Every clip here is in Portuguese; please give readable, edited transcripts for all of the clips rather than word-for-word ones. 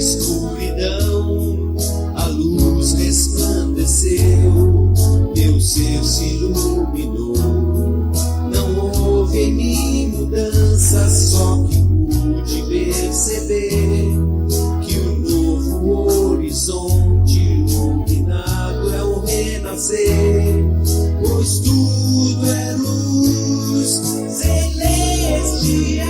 escuridão, a luz resplandeceu, meu ser se iluminou. Não houve em mim mudança, só que pude perceber que o novo horizonte iluminado é o renascer, pois tudo é luz celestial.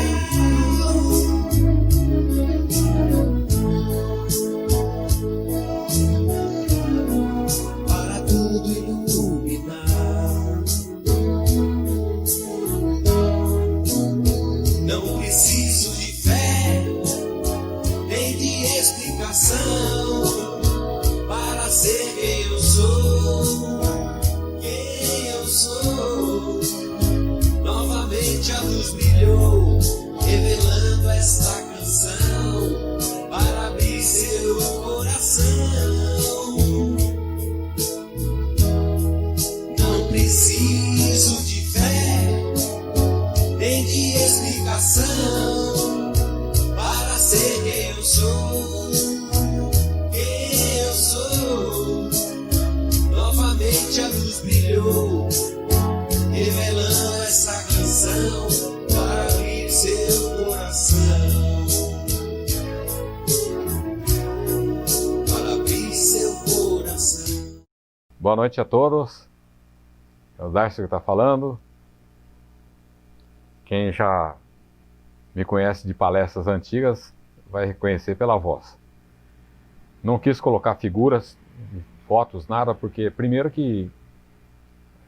Para tudo iluminar, não preciso de fé, nem de explicação para ser quem eu sou. Quem eu sou. Novamente a luz brilhou, revelando esta canção para abrir seu coração. Não preciso de fé, nem de explicação para ser quem eu sou. Quem eu sou. Novamente a luz brilhou, revelando essa canção para abrir seu coração. Para abrir seu coração. Boa noite a todos. É o Darcio que está falando. Quem já me conhece de palestras antigas vai reconhecer pela voz. Não quis colocar figuras, fotos, nada, porque primeiro que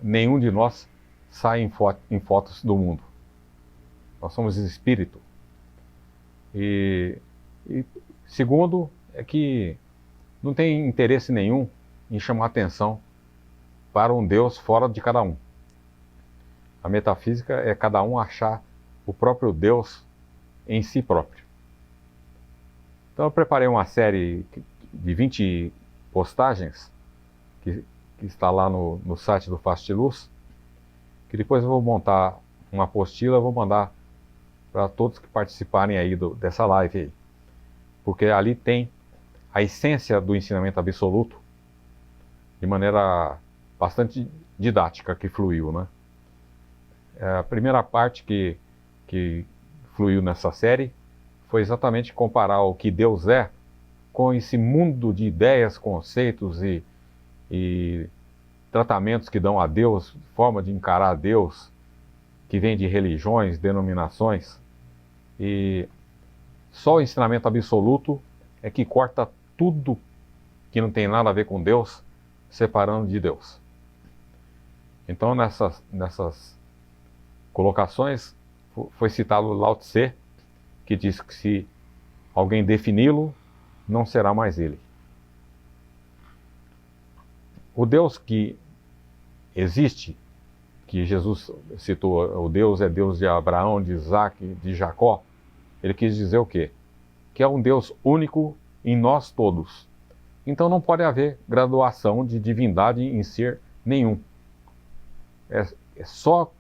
nenhum de nós sai em fotos do mundo. Nós somos espírito. E segundo é que não tem interesse nenhum em chamar atenção para um Deus fora de cada um. A metafísica é cada um achar o próprio Deus em si próprio. Então eu preparei uma série de 20 postagens que está lá no site do Fastiluz, que depois eu vou montar uma apostila, eu vou mandar para todos que participarem aí dessa live aí, porque ali tem a essência do ensinamento absoluto de maneira bastante didática que fluiu, né? A primeira parte que fluiu nessa série foi exatamente comparar o que Deus é com esse mundo de ideias, conceitos e tratamentos que dão a Deus, forma de encarar a Deus, que vem de religiões, denominações. E só o ensinamento absoluto é que corta tudo que não tem nada a ver com Deus, separando de Deus. Então nessas colocações foi citado Lao Tse, que diz que se alguém defini-lo, não será mais ele. O Deus que existe, que Jesus citou, o Deus é Deus de Abraão, de Isaac, de Jacó, ele quis dizer o quê? Que é um Deus único em nós todos. Então não pode haver graduação de divindade em ser nenhum. É só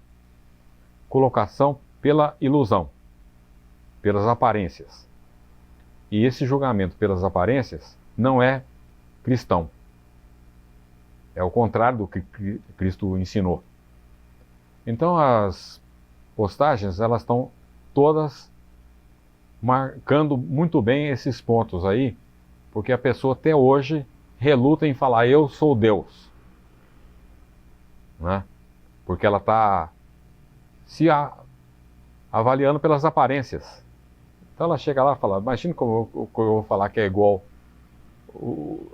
colocação pela ilusão, pelas aparências. E esse julgamento pelas aparências não é cristão. É o contrário do que Cristo ensinou. Então as postagens, elas estão todas marcando muito bem esses pontos aí, porque a pessoa até hoje reluta em falar, eu sou Deus. Né? Porque ela está se avaliando pelas aparências. Então ela chega lá e fala, imagina como eu vou falar que é igual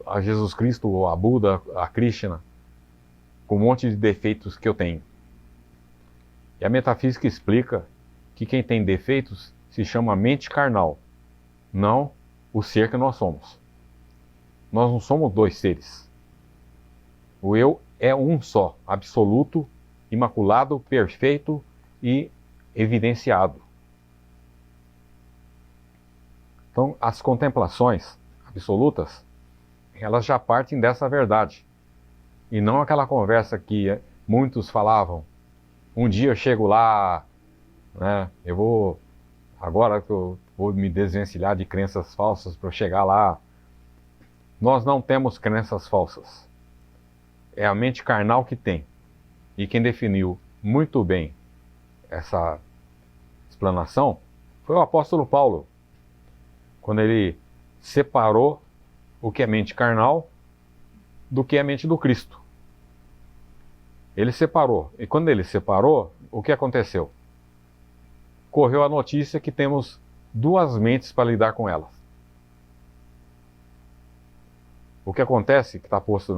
a Jesus Cristo, ou a Buda, a Krishna, com um monte de defeitos que eu tenho. E a metafísica explica que quem tem defeitos se chama mente carnal, não o ser que nós somos. Nós não somos dois seres. O eu é um só, absoluto, imaculado, perfeito e evidenciado. Então, as contemplações absolutas, elas já partem dessa verdade. E não aquela conversa que muitos falavam, um dia eu chego lá, né, eu vou, agora que eu vou me desvencilhar de crenças falsas para chegar lá. Nós não temos crenças falsas. É a mente carnal que tem. E quem definiu muito bem essa explanação foi o apóstolo Paulo, quando ele separou o que é mente carnal do que é mente do Cristo. Ele separou. E quando ele separou, o que aconteceu? Correu a notícia que temos duas mentes para lidar com elas. O que acontece, que está posto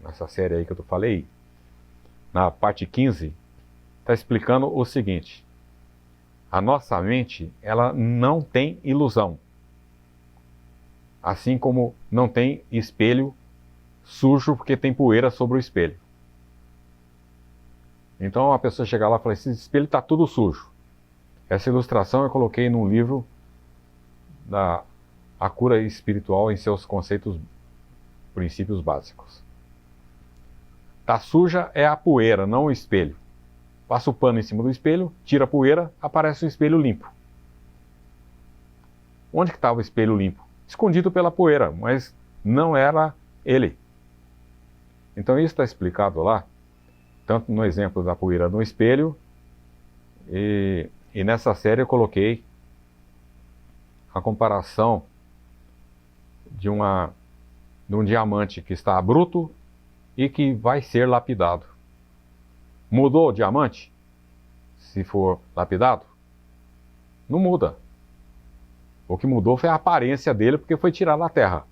nessa série aí que eu falei, na parte 15, está explicando o seguinte: a nossa mente, ela não tem ilusão. Assim como não tem espelho sujo porque tem poeira sobre o espelho. Então a pessoa chega lá e fala: esse espelho está tudo sujo. Essa ilustração eu coloquei num livro da A Cura Espiritual em seus princípios básicos. Tá suja é a poeira, não o espelho. Passa o pano em cima do espelho, tira a poeira, aparece um espelho limpo. Onde que estava o espelho limpo? Escondido pela poeira, mas não era ele. Então isso está explicado lá, tanto no exemplo da poeira no espelho, e nessa série eu coloquei a comparação de um diamante que está bruto e que vai ser lapidado. Mudou o diamante? Se for lapidado? Não muda. O que mudou foi a aparência dele, porque foi tirado da terra.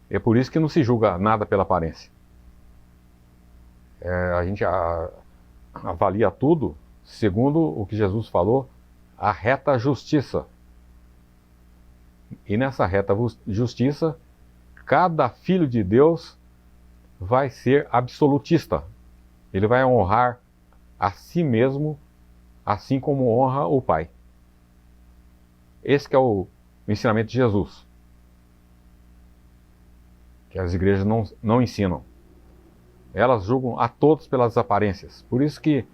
É por isso que não se julga nada pela aparência. A gente avalia tudo segundo o que Jesus falou, a reta justiça. E nessa reta justiça, cada filho de Deus vai ser absolutista. Ele vai honrar a si mesmo, assim como honra o Pai. Esse que é o ensinamento de Jesus, que as igrejas não ensinam. Elas julgam a todos pelas aparências. Por isso que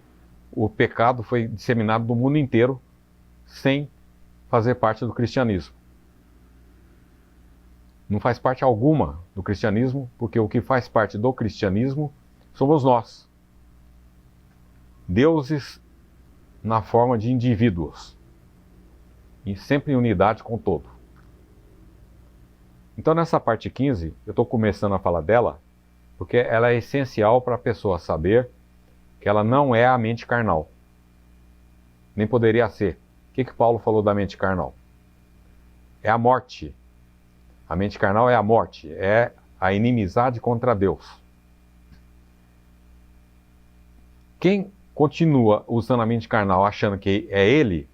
o pecado foi disseminado no mundo inteiro sem fazer parte do cristianismo. Não faz parte alguma do cristianismo, porque o que faz parte do cristianismo somos nós. Deuses na forma de indivíduos. E sempre em unidade com o todo. Então nessa parte 15, eu estou começando a falar dela, porque ela é essencial para a pessoa saber que ela não é a mente carnal. Nem poderia ser. O que Paulo falou da mente carnal? É a morte. A mente carnal é a morte, é a inimizade contra Deus. Quem continua usando a mente carnal achando que é ele,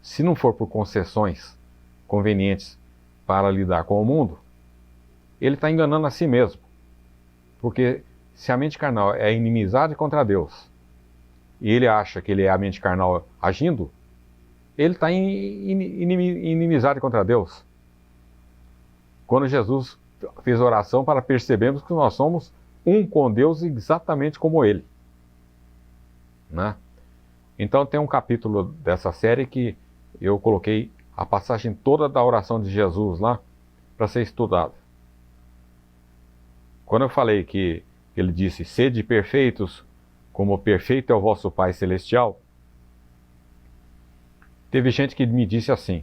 se não for por concessões convenientes para lidar com o mundo, ele está enganando a si mesmo. Porque se a mente carnal é inimizade contra Deus, e ele acha que ele é a mente carnal agindo, ele está em inimizade contra Deus. Quando Jesus fez oração para percebermos que nós somos um com Deus exatamente como Ele. Né? Então tem um capítulo dessa série que eu coloquei a passagem toda da oração de Jesus lá para ser estudada. Quando eu falei que ele disse: sede perfeitos, como perfeito é o vosso Pai Celestial, teve gente que me disse assim: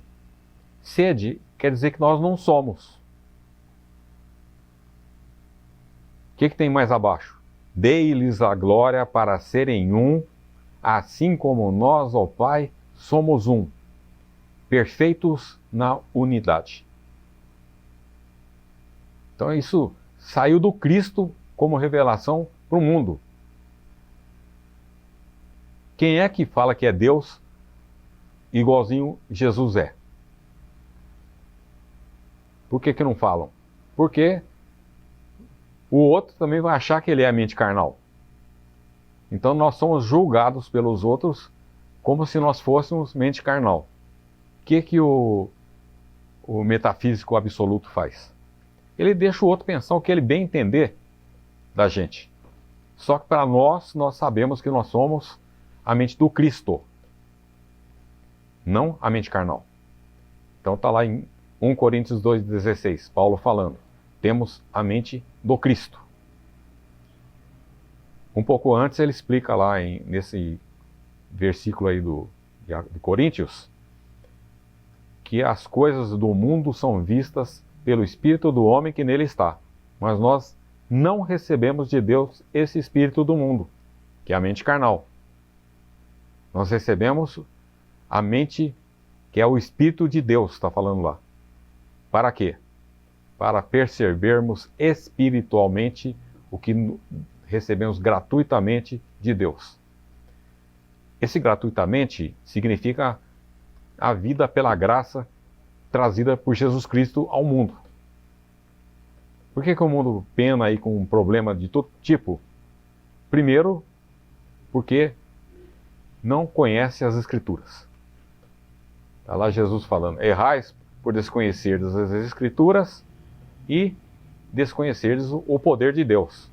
sede quer dizer que nós não somos. O que tem mais abaixo? Dei-lhes a glória para serem um, assim como nós, ó Pai, somos um, perfeitos na unidade. Então isso saiu do Cristo como revelação para o mundo. Quem é que fala que é Deus igualzinho Jesus é? Por que não falam? Porque o outro também vai achar que ele é a mente carnal. Então nós somos julgados pelos outros como se nós fôssemos mente carnal. O que o metafísico absoluto faz? Ele deixa o outro pensar o que ele bem entender da gente. Só que para nós sabemos que nós somos a mente do Cristo. não a mente carnal. Então está lá em 1 Coríntios 2,16, Paulo falando, temos a mente do Cristo. Um pouco antes ele explica lá nesse versículo aí de Coríntios, que as coisas do mundo são vistas pelo Espírito do homem que nele está, mas nós não recebemos de Deus esse Espírito do mundo, que é a mente carnal. Nós recebemos a mente que é o Espírito de Deus, está falando lá. Para quê? Para percebermos espiritualmente o que recebemos gratuitamente de Deus. Esse gratuitamente significa a vida pela graça trazida por Jesus Cristo ao mundo. Por que o mundo pena aí com um problema de todo tipo? Primeiro, porque não conhece as Escrituras. Está lá Jesus falando, errais por desconhecerdes as Escrituras e desconhecerdes o poder de Deus.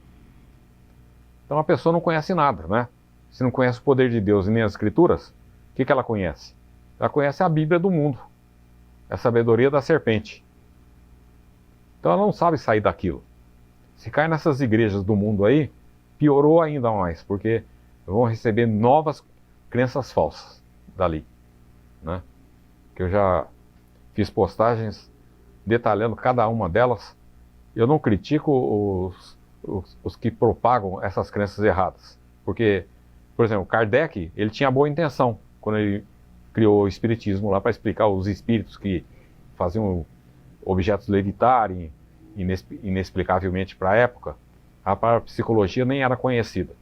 Então a pessoa não conhece nada, né? Se não conhece o poder de Deus e nem as Escrituras, o que ela conhece? Ela conhece a Bíblia do mundo, a sabedoria da serpente. Então ela não sabe sair daquilo. Se cai nessas igrejas do mundo aí, piorou ainda mais, porque vão receber novas crenças falsas dali, né? Que eu já fiz postagens detalhando cada uma delas. Eu não critico os que propagam essas crenças erradas, porque, por exemplo, Kardec, ele tinha boa intenção quando ele criou o Espiritismo lá para explicar os espíritos que faziam objetos levitarem inexplicavelmente para a época. A parapsicologia nem era conhecida.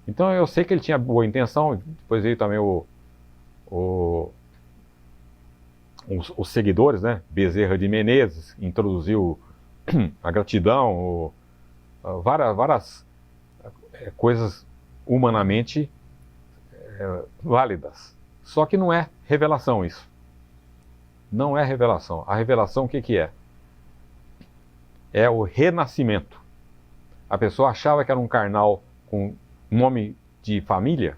Então eu sei que ele tinha boa intenção. Depois veio também os seguidores, né? Bezerra de Menezes introduziu a gratidão, várias coisas humanamente válidas. Só que não é revelação isso. Não é revelação. A revelação o que é? É o renascimento. A pessoa achava que era um carnal com nome de família,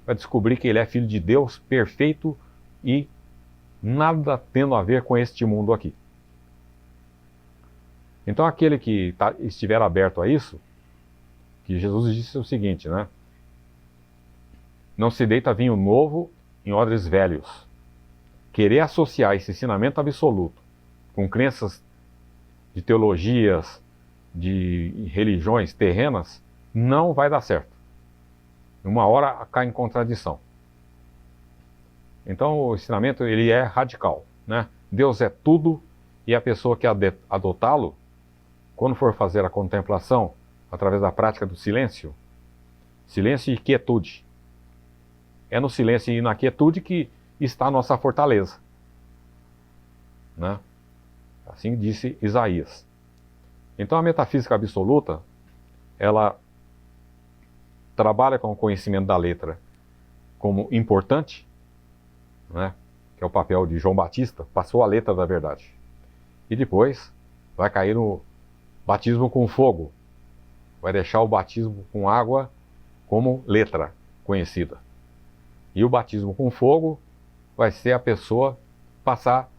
vai descobrir que ele é filho de Deus, perfeito e nada tendo a ver com este mundo aqui. Então aquele que estiver aberto a isso, que Jesus disse o seguinte, né? Não se deita vinho novo em odres velhos. Querer associar esse ensinamento absoluto com crenças de teologias, de religiões terrenas, não vai dar certo. Uma hora cai em contradição. Então o ensinamento ele é radical, né? Deus é tudo e a pessoa que adotá-lo, quando for fazer a contemplação através da prática do silêncio, silêncio e quietude. É no silêncio e na quietude que está a nossa fortaleza, né? Assim disse Isaías. Então a metafísica absoluta, ela trabalha com o conhecimento da letra como importante, né? Que é o papel de João Batista, passou a letra da verdade. E depois vai cair no batismo com fogo, vai deixar o batismo com água como letra conhecida. E o batismo com fogo vai ser a pessoa passar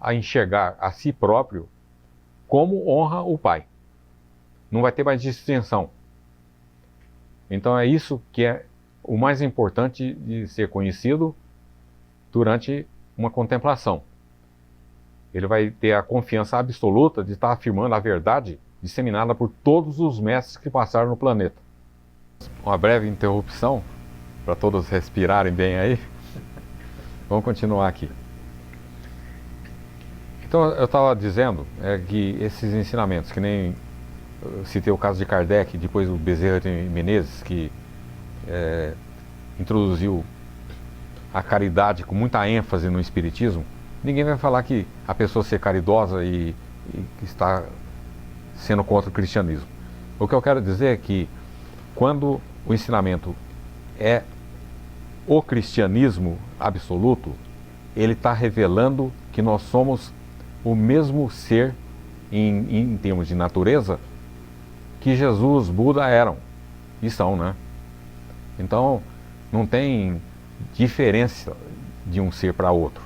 a enxergar a si próprio como honra o Pai. Não vai ter mais distinção. Então é isso que é o mais importante de ser conhecido durante uma contemplação. Ele vai ter a confiança absoluta de estar afirmando a verdade disseminada por todos os mestres que passaram no planeta. Uma breve interrupção para todos respirarem bem aí. Vamos continuar aqui. Então eu estava dizendo que esses ensinamentos, que nem eu citei o caso de Kardec, depois o Bezerra de Menezes, que introduziu a caridade com muita ênfase no espiritismo, ninguém vai falar que a pessoa ser caridosa e está sendo contra o cristianismo. O que eu quero dizer é que quando o ensinamento é o cristianismo absoluto, ele está revelando que nós somos o mesmo ser em termos de natureza que Jesus, Buda eram e são, né? Então não tem diferença de um ser para outro.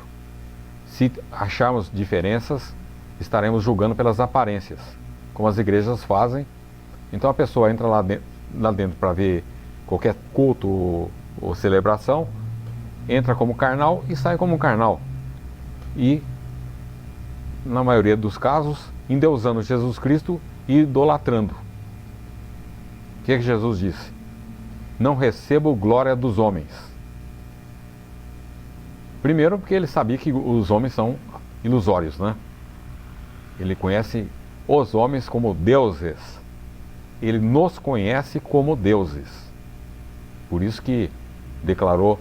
Se acharmos diferenças, estaremos julgando pelas aparências, como as igrejas fazem. Então a pessoa entra lá dentro para ver qualquer culto ou celebração, entra como carnal e sai como carnal. E, na maioria dos casos, endeusando Jesus Cristo e idolatrando. O que Jesus disse? Não recebo glória dos homens. Primeiro porque ele sabia que os homens são ilusórios, né? Ele conhece os homens como deuses. Ele nos conhece como deuses. Por isso que declarou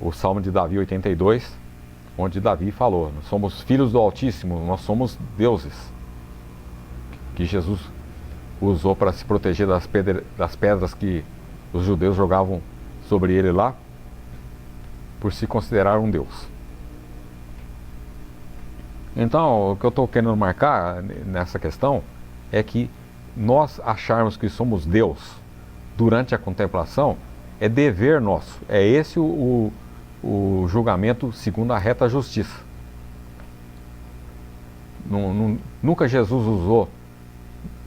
o Salmo de Davi 82, onde Davi falou: nós somos filhos do Altíssimo, nós somos deuses. Que Jesus usou para se proteger das pedras que os judeus jogavam sobre ele lá, por se considerar um Deus. Então, o que eu estou querendo marcar nessa questão é que nós acharmos que somos Deus durante a contemplação é dever nosso. É esse o julgamento segundo a reta justiça. Nunca Jesus usou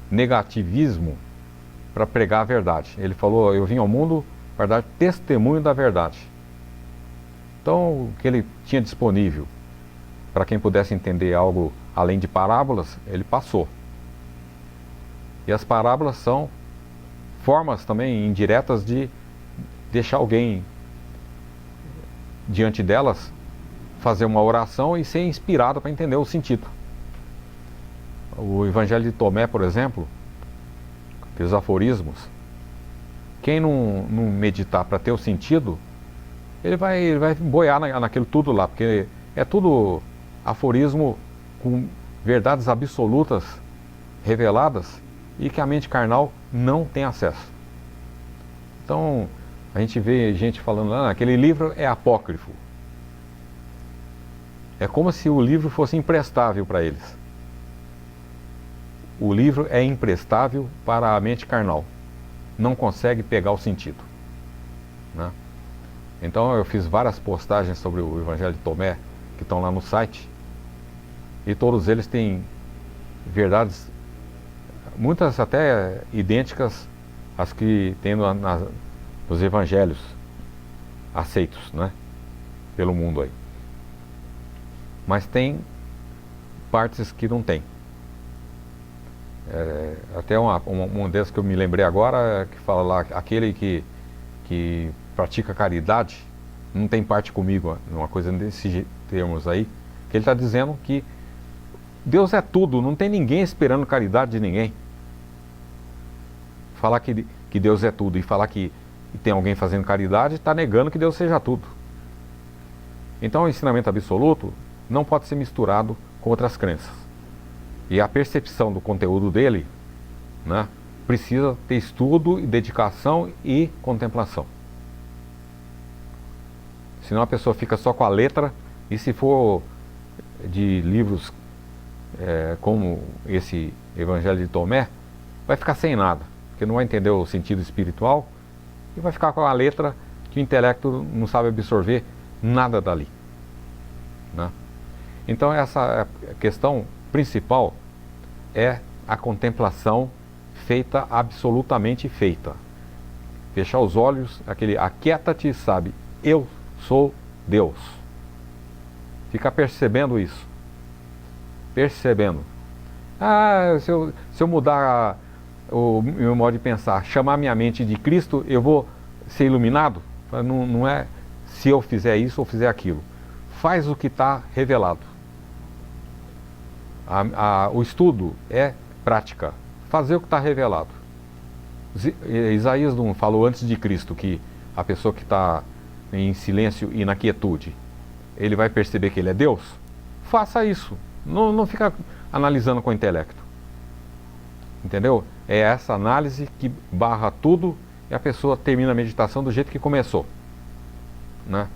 negativismo para pregar a verdade. Ele falou: eu vim ao mundo para dar testemunho da verdade. Então, o que ele tinha disponível para quem pudesse entender algo além de parábolas, ele passou. E as parábolas são formas também indiretas de deixar alguém diante delas fazer uma oração e ser inspirado para entender o sentido. O Evangelho de Tomé, por exemplo, aqueles aforismos, quem não meditar para ter o sentido, ele vai boiar naquilo tudo lá, porque é tudo aforismo com verdades absolutas reveladas e que a mente carnal não tem acesso. Então, a gente vê gente falando: aquele livro é apócrifo. É como se o livro fosse imprestável para eles. O livro é imprestável para a mente carnal. Não consegue pegar o sentido, né? Então eu fiz várias postagens sobre o Evangelho de Tomé, que estão lá no site, e todos eles têm verdades, muitas até idênticas às que tem nos evangelhos aceitos, né, pelo mundo aí. Mas tem partes que não tem. Até uma dessas que eu me lembrei agora, que fala lá: aquele que pratica caridade não tem parte comigo, uma coisa desses termos aí, que ele está dizendo que Deus é tudo, não tem ninguém esperando caridade de ninguém. Falar que Deus é tudo e falar que tem alguém fazendo caridade, está negando que Deus seja tudo. Então o ensinamento absoluto não pode ser misturado com outras crenças. E a percepção do conteúdo dele, né, precisa ter estudo, dedicação e contemplação. Senão a pessoa fica só com a letra, e se for de livros como esse Evangelho de Tomé, vai ficar sem nada, porque não vai entender o sentido espiritual e vai ficar com a letra que o intelecto não sabe absorver nada dali, né? Então essa questão principal é a contemplação feita, absolutamente feita. Fechar os olhos, aquele aquieta-te, sabe, eu sou Deus. Ficar percebendo isso. Percebendo. Se eu mudar o meu modo de pensar, chamar minha mente de Cristo, eu vou ser iluminado? Não é se eu fizer isso ou fizer aquilo. Faz o que está revelado. O estudo é prática. Fazer o que está revelado. Isaías não falou antes de Cristo que a pessoa que está em silêncio e na quietude, ele vai perceber que ele é Deus? Faça isso. Não fica analisando com o intelecto. Entendeu? É essa análise que barra tudo e a pessoa termina a meditação do jeito que começou, né?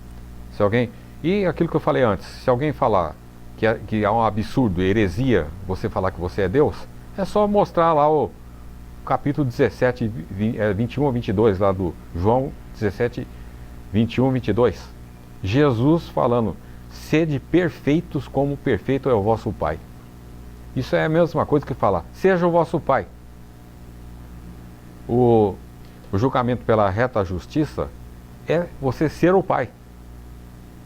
E aquilo que eu falei antes, se alguém falar que é um absurdo, heresia, você falar que você é Deus, é só mostrar lá o capítulo 17, 21 a 22, lá do João 17, 21 a 22. Jesus falando, sede perfeitos como perfeito é o vosso Pai. Isso é a mesma coisa que falar, seja o vosso Pai. O julgamento pela reta justiça é você ser o Pai.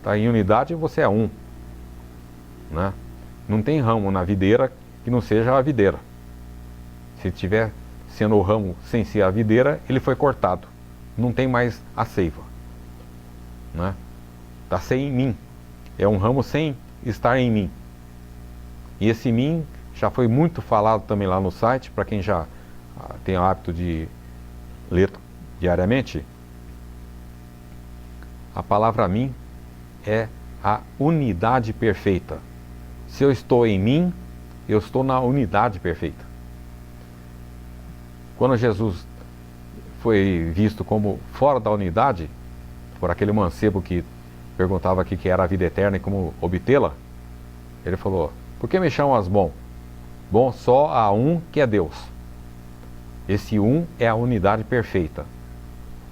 Tá? Em unidade você é um. Né? Não tem ramo na videira que não seja a videira. Se tiver sendo o ramo sem ser a videira, ele foi cortado. Não tem mais a seiva. Né? Está sem mim. É um ramo sem estar em mim. E esse mim já foi muito falado também lá no site, para quem já tem o hábito de ler diariamente. A palavra mim é a unidade perfeita. Se eu estou em mim, eu estou na unidade perfeita. Quando Jesus foi visto como fora da unidade, por aquele mancebo que perguntava aqui que era a vida eterna e como obtê-la, ele falou, por que me chamas bom? Bom só há um que é Deus. Esse um é a unidade perfeita.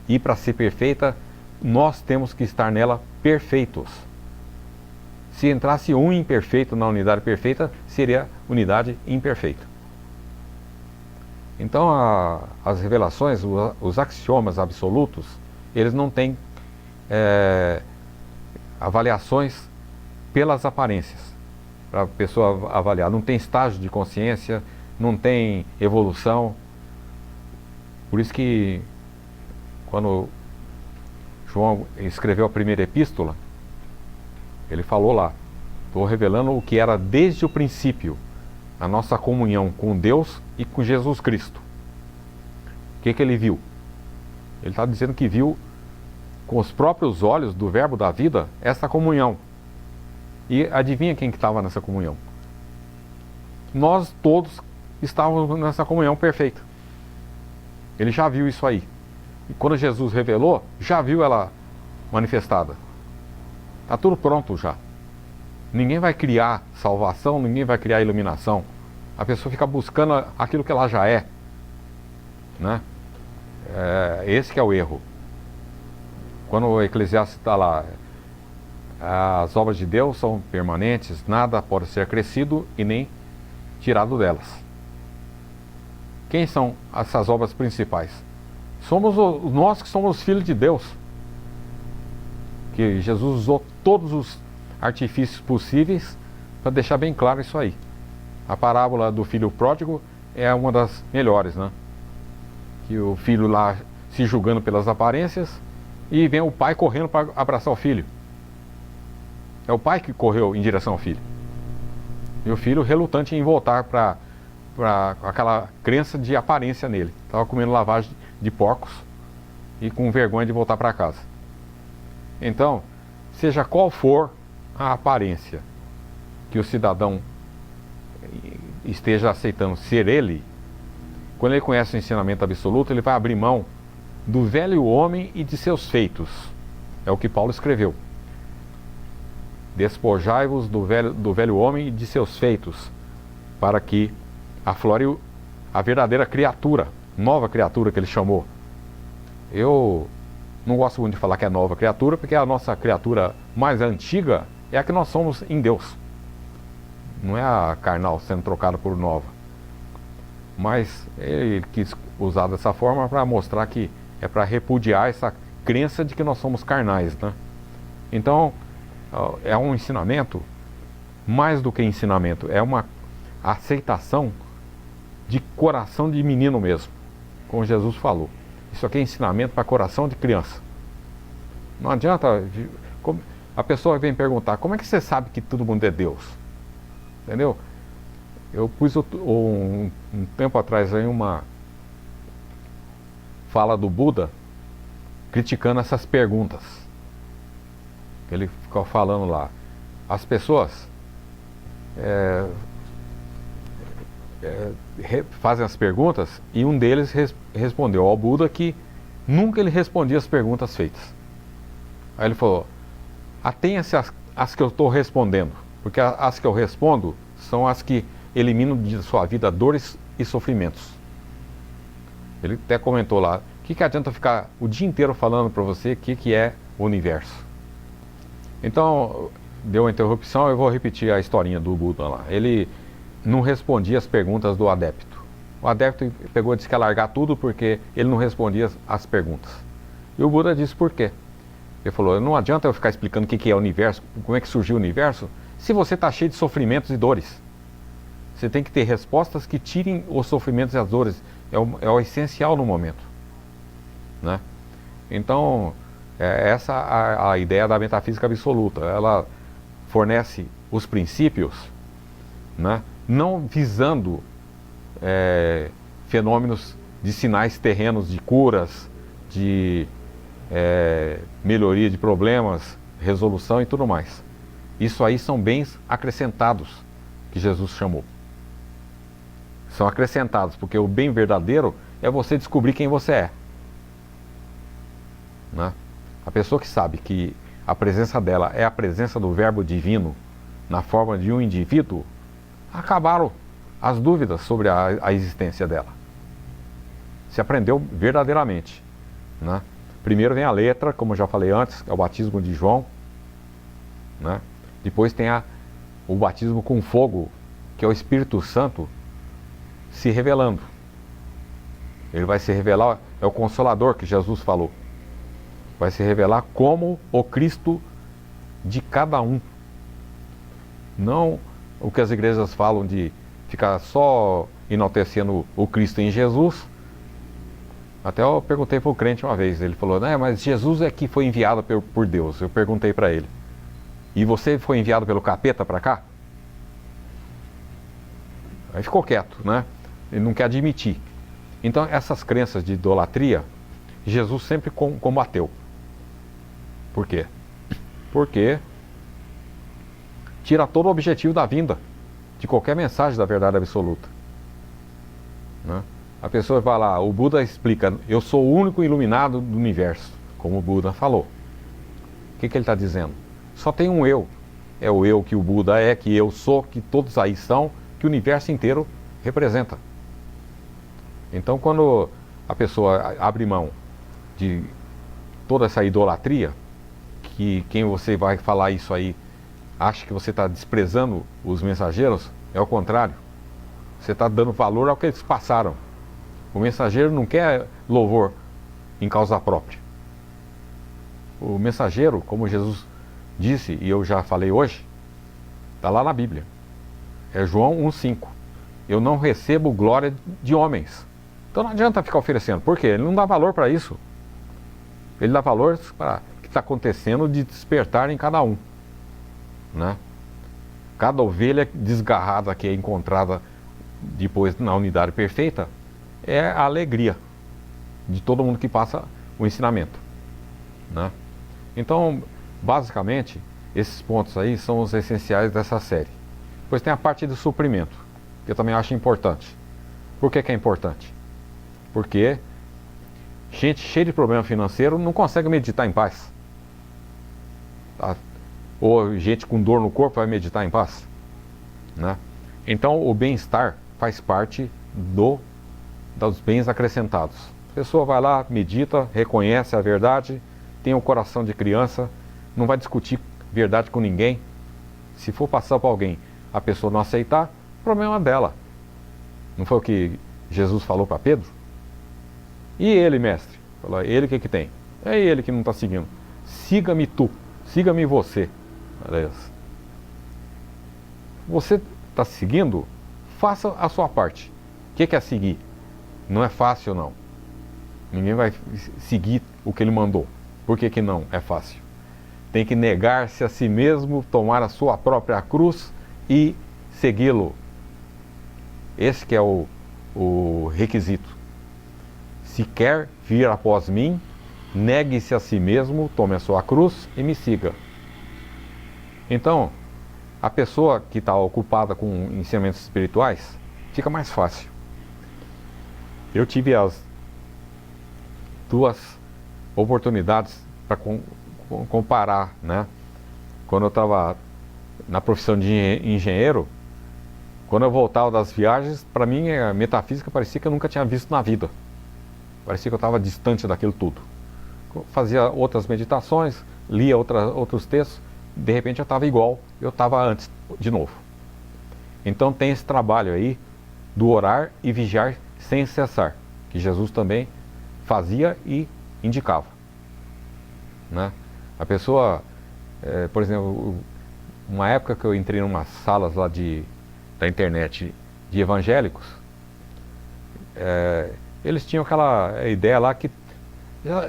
E para ser perfeita, nós temos que estar nela perfeitos. Se entrasse um imperfeito na unidade perfeita, seria unidade imperfeita. Então as revelações, os axiomas absolutos, eles não têm avaliações pelas aparências, para a pessoa avaliar. Não tem estágio de consciência, não tem evolução. Por isso que quando João escreveu a primeira epístola, ele falou lá, estou revelando o que era desde o princípio, a nossa comunhão com Deus e com Jesus Cristo. O que ele viu? Ele está dizendo que viu com os próprios olhos do verbo da vida essa comunhão. E adivinha quem que estava nessa comunhão? Nós todos estávamos nessa comunhão perfeita. Ele já viu isso aí. E quando Jesus revelou, já viu ela manifestada. Está tudo pronto já. Ninguém vai criar salvação, ninguém vai criar iluminação. A pessoa fica buscando aquilo que ela já é. Né? Esse que é o erro. Quando o Eclesiastes está lá, as obras de Deus são permanentes, nada pode ser acrescido e nem tirado delas. Quem são essas obras principais? Somos nós que somos os filhos de Deus. Que Jesus usou todos os artifícios possíveis para deixar bem claro isso aí. A parábola do filho pródigo é uma das melhores, né? Que o filho lá se julgando pelas aparências e vem o pai correndo para abraçar o filho. É o pai que correu em direção ao filho. E o filho relutante em voltar para aquela crença de aparência nele. Estava comendo lavagem de porcos e com vergonha de voltar para casa. Então, seja qual for a aparência que o cidadão esteja aceitando ser ele, quando ele conhece o ensinamento absoluto, ele vai abrir mão do velho homem e de seus feitos. É o que Paulo escreveu. Despojai-vos do velho homem e de seus feitos, para que aflore a verdadeira criatura, nova criatura que ele chamou. Eu não gosto muito de falar que é nova criatura, porque a nossa criatura mais antiga é a que nós somos em Deus. Não é a carnal sendo trocada por nova. Mas ele quis usar dessa forma para mostrar que é para repudiar essa crença de que nós somos carnais, né? Então, é um ensinamento, mais do que ensinamento, é uma aceitação de coração de menino mesmo, como Jesus falou. Isso aqui é ensinamento para coração de criança. Não adianta, a pessoa vem perguntar, como é que você sabe que todo mundo é Deus? Entendeu? Eu pus um tempo atrás aí uma fala do Buda criticando essas perguntas. Ele ficou falando lá. As pessoas fazem as perguntas e um deles respondeu ao Buda que nunca ele respondia as perguntas feitas. Aí ele falou, atenha-se às que eu estou respondendo, porque as que eu respondo são as que eliminam de sua vida dores e sofrimentos. Ele até comentou lá, o que adianta ficar o dia inteiro falando para você o que é o universo? Então, deu uma interrupção, eu vou repetir a historinha do Buda lá. Ele não respondia as perguntas do adepto. O adepto pegou e disse que ia largar tudo porque ele não respondia as perguntas. E o Buda disse por quê. Ele falou, não adianta eu ficar explicando o que é o universo, como é que surgiu o universo, se você está cheio de sofrimentos e dores. Você tem que ter respostas que tirem os sofrimentos e as dores. É o essencial no momento, né? Então, essa a ideia da metafísica absoluta. Ela fornece os princípios, né? Não visando fenômenos de sinais terrenos de curas, de melhoria de problemas, resolução e tudo mais. Isso aí são bens acrescentados que Jesus chamou. São acrescentados, porque o bem verdadeiro é você descobrir quem você é, né? A pessoa que sabe que a presença dela é a presença do Verbo Divino na forma de um indivíduo, acabaram as dúvidas sobre a existência dela. Se aprendeu verdadeiramente, né? Primeiro vem a letra, como eu já falei antes, é o batismo de João, né? Depois tem o batismo com fogo, que é o Espírito Santo se revelando. Ele vai se revelar, é o Consolador que Jesus falou. Vai se revelar como o Cristo de cada um. Não o que as igrejas falam de ficar só enaltecendo o Cristo em Jesus. Até eu perguntei para o crente uma vez, ele falou, mas Jesus é que foi enviado por Deus. Eu perguntei para ele, e você foi enviado pelo capeta para cá? Aí ficou quieto, né? Ele não quer admitir. Então essas crenças de idolatria, Jesus sempre combateu. Por quê? Porque tira todo o objetivo da vinda, de qualquer mensagem da verdade absoluta, né? A pessoa vai lá, o Buda explica, eu sou o único iluminado do universo, como o Buda falou. O que ele está dizendo? Só tem um eu. É o eu que o Buda é, que eu sou, que todos aí são, que o universo inteiro representa. Então, quando a pessoa abre mão de toda essa idolatria, que quem você vai falar isso aí acha que você está desprezando os mensageiros, é o contrário. Você está dando valor ao que eles passaram. O mensageiro não quer louvor em causa própria. O mensageiro, como Jesus disse, e eu já falei hoje, está lá na Bíblia. É João 1,5. Eu não recebo glória de homens. Então não adianta ficar oferecendo. Por quê? Ele não dá valor para isso. Ele dá valor para o que está acontecendo de despertar em cada um, né? Cada ovelha desgarrada que é encontrada depois na unidade perfeita é a alegria de todo mundo que passa o ensinamento, né? Então, basicamente, esses pontos aí são os essenciais dessa série. Depois tem a parte do suprimento, que eu também acho importante. Por que é importante? Porque gente cheia de problema financeiro não consegue meditar em paz, tá? Ou gente com dor no corpo vai meditar em paz, né? Então o bem-estar faz parte dos bens acrescentados. A pessoa vai lá, medita, reconhece a verdade, tem um coração de criança, não vai discutir verdade com ninguém. Se for passar para alguém, a pessoa não aceitar, problema dela. Não foi o que Jesus falou para Pedro? E ele, mestre? Falou, ele o que tem? É ele que não está seguindo. Siga-me tu, siga-me você. Você está seguindo? Faça a sua parte. O que é seguir? Não é fácil, não. Ninguém vai seguir o que ele mandou. Por que não é fácil? Tem que negar-se a si mesmo, tomar a sua própria cruz e segui-lo. Esse que é o requisito. Se quer vir após mim, negue-se a si mesmo, tome a sua cruz e me siga. Então, a pessoa que está ocupada com ensinamentos espirituais, fica mais fácil. Eu tive as duas oportunidades para comparar, né? Quando eu estava na profissão de engenheiro, quando eu voltava das viagens, para mim a metafísica parecia que eu nunca tinha visto na vida. Parecia que eu estava distante daquilo tudo. Eu fazia outras meditações, lia outros textos, de repente eu estava igual eu estava antes de novo. Então tem esse trabalho aí do orar e vigiar sem cessar, que Jesus também fazia e indicava, né? A pessoa, por exemplo, uma época que eu entrei em umas salas lá da internet de evangélicos, eles tinham aquela ideia lá que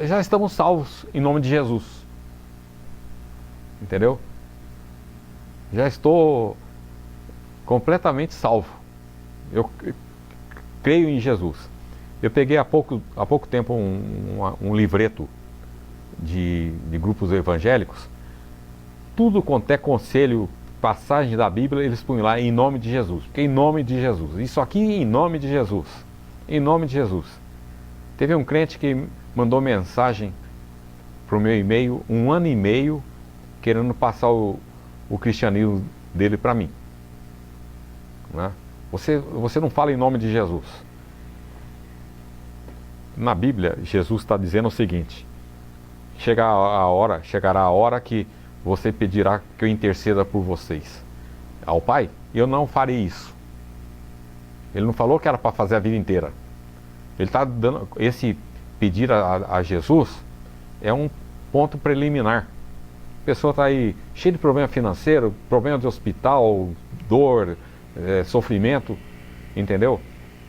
já estamos salvos em nome de Jesus, entendeu? Já estou completamente salvo, eu creio em Jesus. Eu peguei há pouco tempo um livreto de grupos evangélicos, tudo quanto é conselho, passagem da Bíblia, eles põem lá em nome de Jesus, porque em nome de Jesus, isso aqui em nome de Jesus, em nome de Jesus. Teve um crente que mandou mensagem para o meu e-mail, 1 ano e meio, querendo passar o cristianismo dele para mim, né? Você não fala em nome de Jesus. Na Bíblia, Jesus está dizendo o seguinte: chegará a hora que você pedirá que eu interceda por vocês ao Pai, e eu não farei isso. Ele não falou que era para fazer a vida inteira. Ele está dando esse pedir a Jesus, é um ponto preliminar. A pessoa está aí cheia de problema financeiro, problema de hospital, dor, sofrimento, entendeu?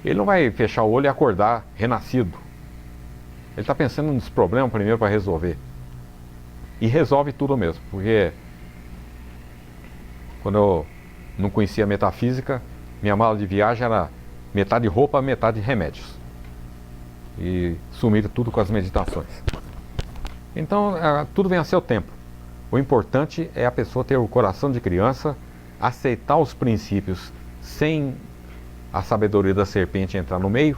Ele não vai fechar o olho e acordar renascido. Ele está pensando nos problemas primeiro para resolver. E resolve tudo mesmo, porque quando eu não conhecia metafísica, minha mala de viagem era metade roupa, metade remédios. E sumiram tudo com as meditações. Então, tudo vem a seu tempo. O importante é a pessoa ter o coração de criança, aceitar os princípios sem a sabedoria da serpente entrar no meio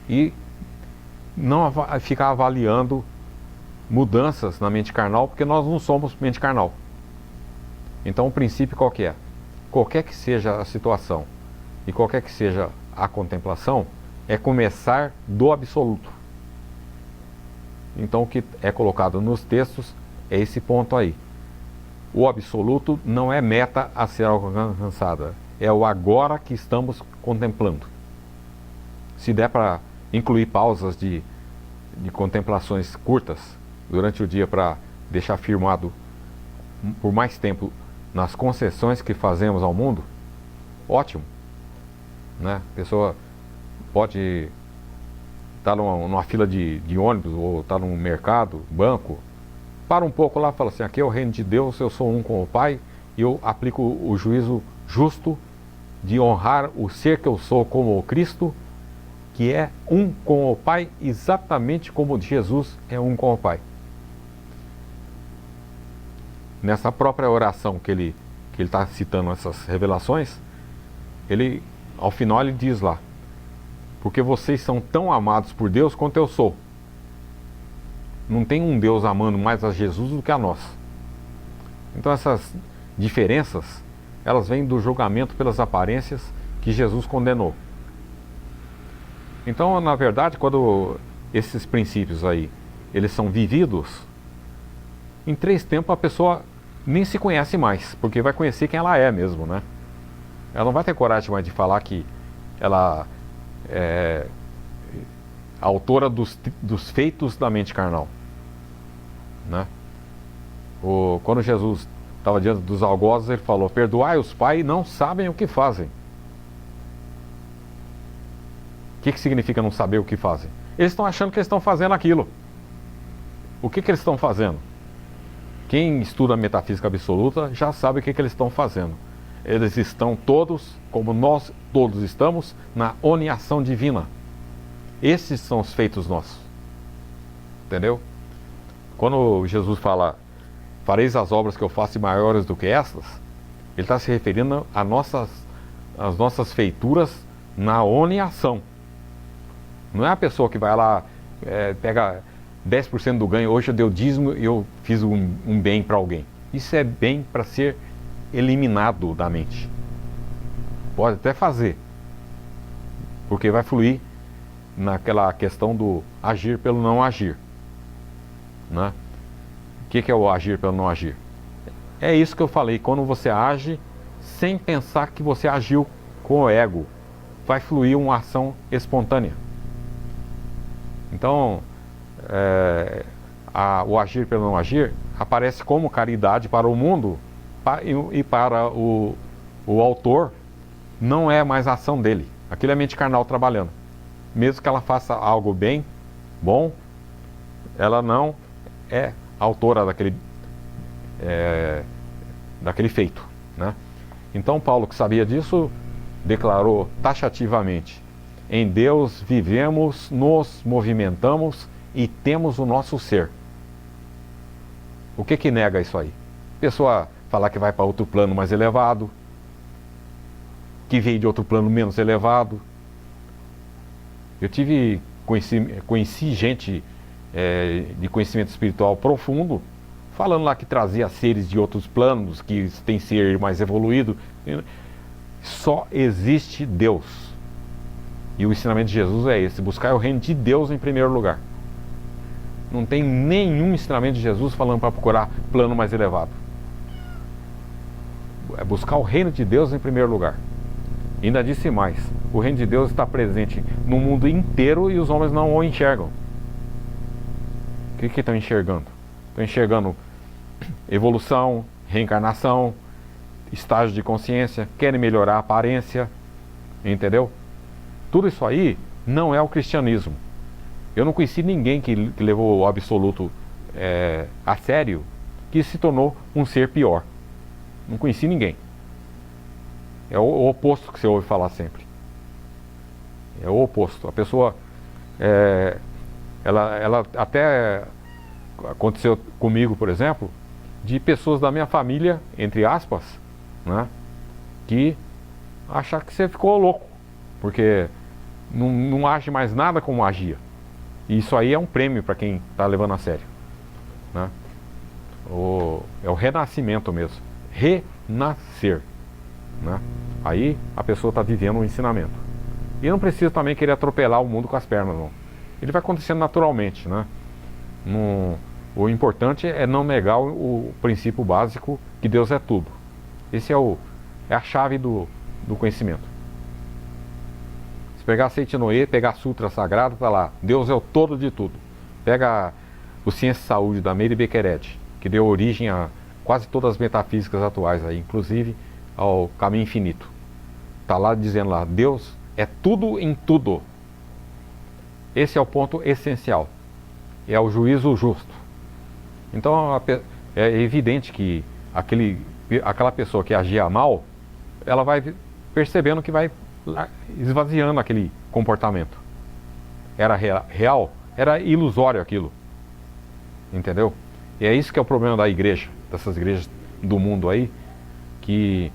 e não ficar avaliando mudanças na mente carnal, porque nós não somos mente carnal. Então o princípio qual que é? Qualquer que seja a situação e qualquer que seja a contemplação, é começar do absoluto. Então o que é colocado nos textos é esse ponto aí. O absoluto não é meta a ser alcançada, é o agora que estamos contemplando. Se der para incluir pausas de contemplações curtas durante o dia para deixar firmado por mais tempo nas concessões que fazemos ao mundo, ótimo, né? A pessoa pode estar numa fila de ônibus ou estar num mercado, banco, para um pouco lá e fala assim: aqui é o reino de Deus, eu sou um com o Pai e eu aplico o juízo justo de honrar o ser que eu sou como o Cristo, que é um com o Pai, exatamente como Jesus é um com o Pai. Nessa própria oração que ele está citando essas revelações, ele, ao final ele diz lá: porque vocês são tão amados por Deus quanto eu sou. Não tem um Deus amando mais a Jesus do que a nós. Então essas diferenças, elas vêm do julgamento pelas aparências que Jesus condenou. Então, na verdade, quando esses princípios aí, eles são vividos, em 3 tempos a pessoa nem se conhece mais, porque vai conhecer quem ela é mesmo, né? Ela não vai ter coragem mais de falar que ela é a autora dos feitos da mente carnal, né? Quando Jesus estava diante dos algozes, ele falou: perdoai os pais, não sabem o que fazem. O que significa não saber o que fazem? Eles estão achando que eles estão fazendo aquilo. O que eles estão fazendo? Quem estuda a metafísica absoluta já sabe o que eles estão fazendo. Eles estão todos, como nós todos estamos, na oniação divina. Esses são os feitos nossos. Entendeu? Quando Jesus fala: fareis as obras que eu faço e maiores do que estas, ele está se referindo às nossas feituras na oniação. Não é a pessoa que vai lá, pega 10% do ganho, hoje eu dei o dízimo e eu fiz um bem para alguém. Isso é bem para ser eliminado da mente. Pode até fazer, porque vai fluir naquela questão do agir pelo não agir, né? O que é o agir pelo não agir? É isso que eu falei, quando você age sem pensar que você agiu com o ego, vai fluir uma ação espontânea. Então, o agir pelo não agir aparece como caridade para o mundo, e para o autor não é mais a ação dele. Aquilo é a mente carnal trabalhando. Mesmo que ela faça algo bom, ela não é autora daquele feito, né? Então Paulo, que sabia disso, declarou taxativamente: em Deus vivemos, nos movimentamos e temos o nosso ser. O que nega isso aí? A pessoa falar que vai para outro plano mais elevado, que veio de outro plano menos elevado. Eu conheci gente de conhecimento espiritual profundo, falando lá que trazia seres de outros planos, que tem ser mais evoluído. Só existe Deus. E o ensinamento de Jesus é esse: buscar o reino de Deus em primeiro lugar. Não tem nenhum ensinamento de Jesus falando para procurar plano mais elevado. É buscar o reino de Deus em primeiro lugar. E ainda disse mais: o reino de Deus está presente no mundo inteiro e os homens não o enxergam. O que estão enxergando? Estão enxergando evolução, reencarnação, estágio de consciência, querem melhorar a aparência, entendeu? Tudo isso aí não é o cristianismo. Eu não conheci ninguém que levou o absoluto a sério, que se tornou um ser pior. Não conheci ninguém. É o oposto que você ouve falar sempre. É o oposto. A pessoa, ela até aconteceu comigo, por exemplo, de pessoas da minha família, entre aspas, né, que achar que você ficou louco, porque não age mais nada como agia. E isso aí é um prêmio para quem está levando a sério, né? É o renascimento mesmo. Renascer, né? Aí a pessoa está vivendo um ensinamento. E não precisa também querer atropelar o mundo com as pernas, não. Ele vai acontecendo naturalmente, né? O importante é não negar o princípio básico, que Deus é tudo. Esse é a chave do conhecimento. Se pegar Seitinoye, pegar Sutra Sagrado, tá lá: Deus é o todo de tudo. Pega o Ciência e Saúde, da Meire Bequeret, que deu origem a quase todas as metafísicas atuais aí, inclusive ao Caminho Infinito. Tá lá dizendo lá: Deus é tudo em tudo. Esse é o ponto essencial. É o juízo justo. Então é evidente que aquela pessoa que agia mal, ela vai percebendo que vai esvaziando aquele comportamento. Era real, era ilusório aquilo. Entendeu? E é isso que é o problema da igreja, dessas igrejas do mundo aí, que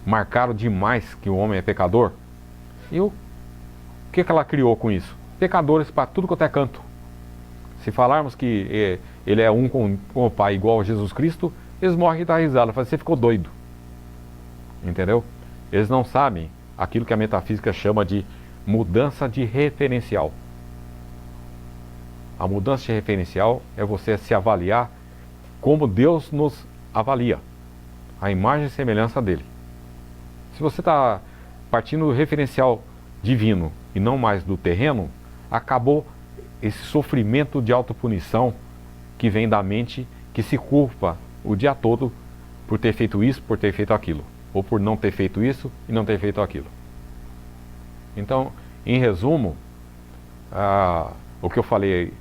marcaram demais que o homem é pecador. E o que ela criou com isso? Pecadores para tudo quanto é canto. Se falarmos que ele é um com o Pai igual a Jesus Cristo, eles morrem e dão risada. Falam: você ficou doido. Entendeu? Eles não sabem aquilo que a metafísica chama de mudança de referencial. A mudança de referencial é você se avaliar como Deus nos avalia, a imagem e semelhança dele. Se você está partindo do referencial divino e não mais do terreno, acabou esse sofrimento de autopunição que vem da mente, que se culpa o dia todo por ter feito isso, por ter feito aquilo, ou por não ter feito isso e não ter feito aquilo. Então, em resumo, o que eu falei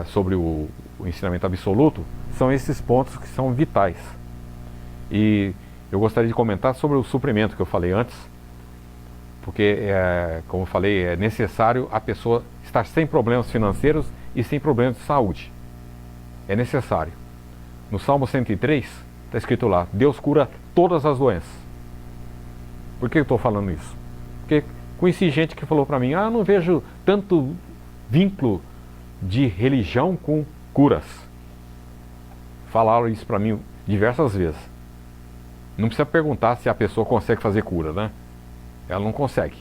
sobre o ensinamento absoluto são esses pontos que são vitais. E eu gostaria de comentar sobre o suprimento que eu falei antes, porque, como eu falei, é necessário a pessoa estar sem problemas financeiros e sem problemas de saúde. É necessário. No Salmo 103, está escrito lá: Deus cura todas as doenças. Por que eu estou falando isso? Porque conheci gente que falou para mim: não vejo tanto vínculo de religião com curas. Falaram isso para mim diversas vezes. Não precisa perguntar se a pessoa consegue fazer cura, né? Ela não consegue.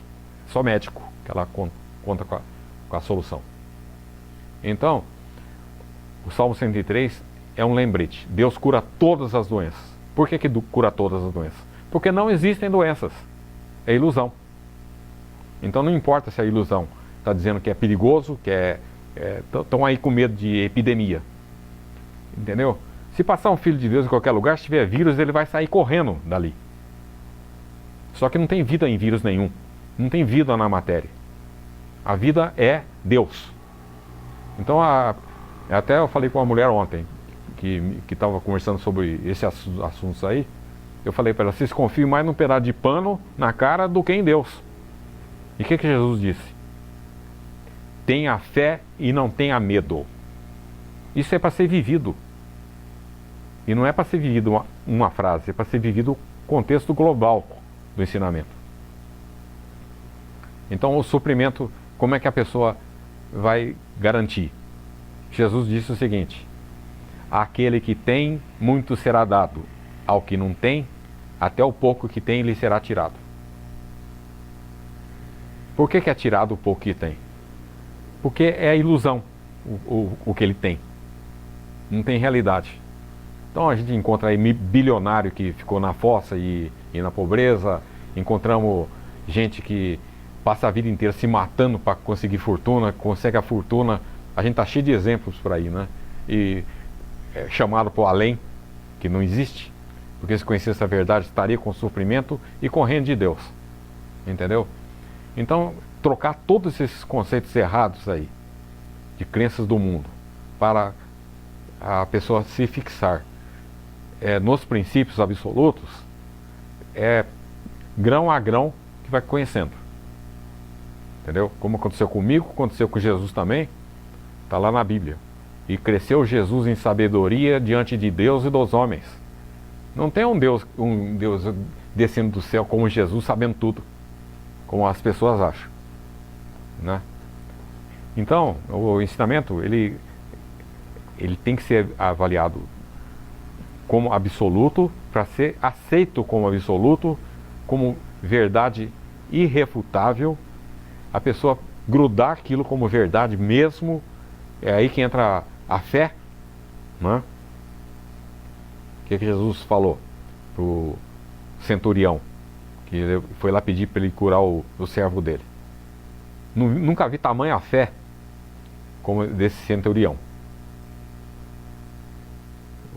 Só médico que ela conta com a solução. Então, o Salmo 103 é um lembrete. Deus cura todas as doenças. Por que cura todas as doenças? Porque não existem doenças. É ilusão. Então não importa se a ilusão está dizendo que é perigoso, que estão aí com medo de epidemia. Entendeu? Se passar um filho de Deus em qualquer lugar, se tiver vírus, ele vai sair correndo dali. Só que não tem vida em vírus nenhum. Não tem vida na matéria. A vida é Deus. Então, até eu falei com uma mulher ontem, que estava conversando sobre esses assuntos aí. Eu falei para ela, vocês confiam mais num pedaço de pano na cara do que em Deus. E o que Jesus disse? Tenha fé e não tenha medo. Isso é para ser vivido. E não é para ser vivido uma frase, é para ser vivido o contexto global do ensinamento. Então o suprimento, como é que a pessoa vai garantir? Jesus disse o seguinte: aquele que tem, muito será dado. Ao que não tem, até o pouco que tem lhe será tirado. Por que é tirado o pouco que tem? Porque é ilusão o que ele tem. Não tem realidade. Então a gente encontra aí bilionário que ficou na fossa e na pobreza. Encontramos gente que passa a vida inteira se matando para conseguir fortuna, consegue a fortuna. A gente está cheio de exemplos por aí, né? E é chamado para o além, que não existe. Porque se conhecesse a verdade, estaria com sofrimento e correndo de Deus. Entendeu? Então, trocar todos esses conceitos errados aí, de crenças do mundo, para a pessoa se fixar nos princípios absolutos, é grão a grão que vai conhecendo. Entendeu? Como aconteceu comigo, aconteceu com Jesus também, está lá na Bíblia. E cresceu Jesus em sabedoria diante de Deus e dos homens. Não tem um Deus descendo do céu como Jesus, sabendo tudo, como as pessoas acham, né? Então, o ensinamento, ele tem que ser avaliado como absoluto, para ser aceito como absoluto, como verdade irrefutável, a pessoa grudar aquilo como verdade mesmo. É aí que entra a fé, né? O que Jesus falou para o centurião, que ele foi lá pedir para ele curar o servo dele? Nunca vi tamanha fé como desse centurião.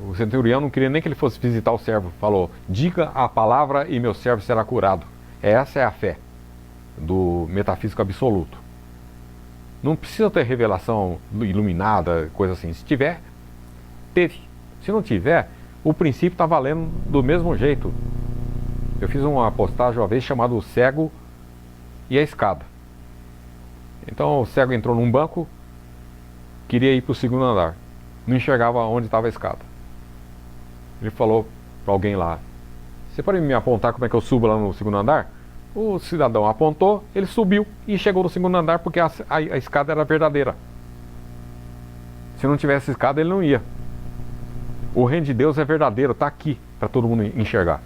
O centurião não queria nem que ele fosse visitar o servo. Falou, diga a palavra e meu servo será curado. Essa é a fé do metafísico absoluto. Não precisa ter revelação iluminada, coisa assim. Se tiver, teve. Se não tiver, o princípio está valendo do mesmo jeito. Eu fiz uma postagem uma vez chamada O Cego e a Escada. Então o cego entrou num banco, queria ir para o segundo andar. Não enxergava onde estava a escada. Ele falou para alguém lá, você pode me apontar como é que eu subo lá no segundo andar? O cidadão apontou, ele subiu e chegou no segundo andar porque a escada era verdadeira. Se não tivesse escada, ele não ia. O reino de Deus é verdadeiro, está aqui para todo mundo enxergar.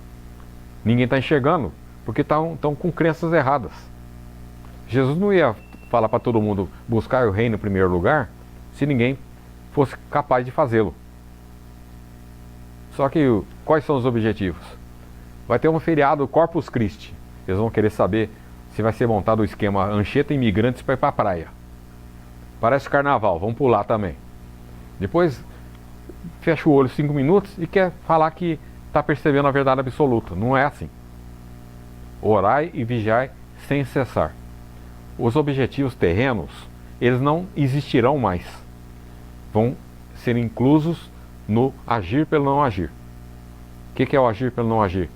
Ninguém está enxergando porque estão com crenças erradas. Jesus não ia falar para todo mundo buscar o reino em primeiro lugar se ninguém fosse capaz de fazê-lo. Só que quais são os objetivos? Vai ter um feriado Corpus Christi. Eles vão querer saber se vai ser montado o esquema Anchieta Imigrantes para ir para a praia. Parece carnaval, vamos pular também. Depois fecha o olho 5 minutos e quer falar que está percebendo a verdade absoluta. Não é assim. Orai e vigiai sem cessar. Os objetivos terrenos, eles não existirão mais. Vão ser inclusos no agir pelo não agir. O que é o agir pelo não agir?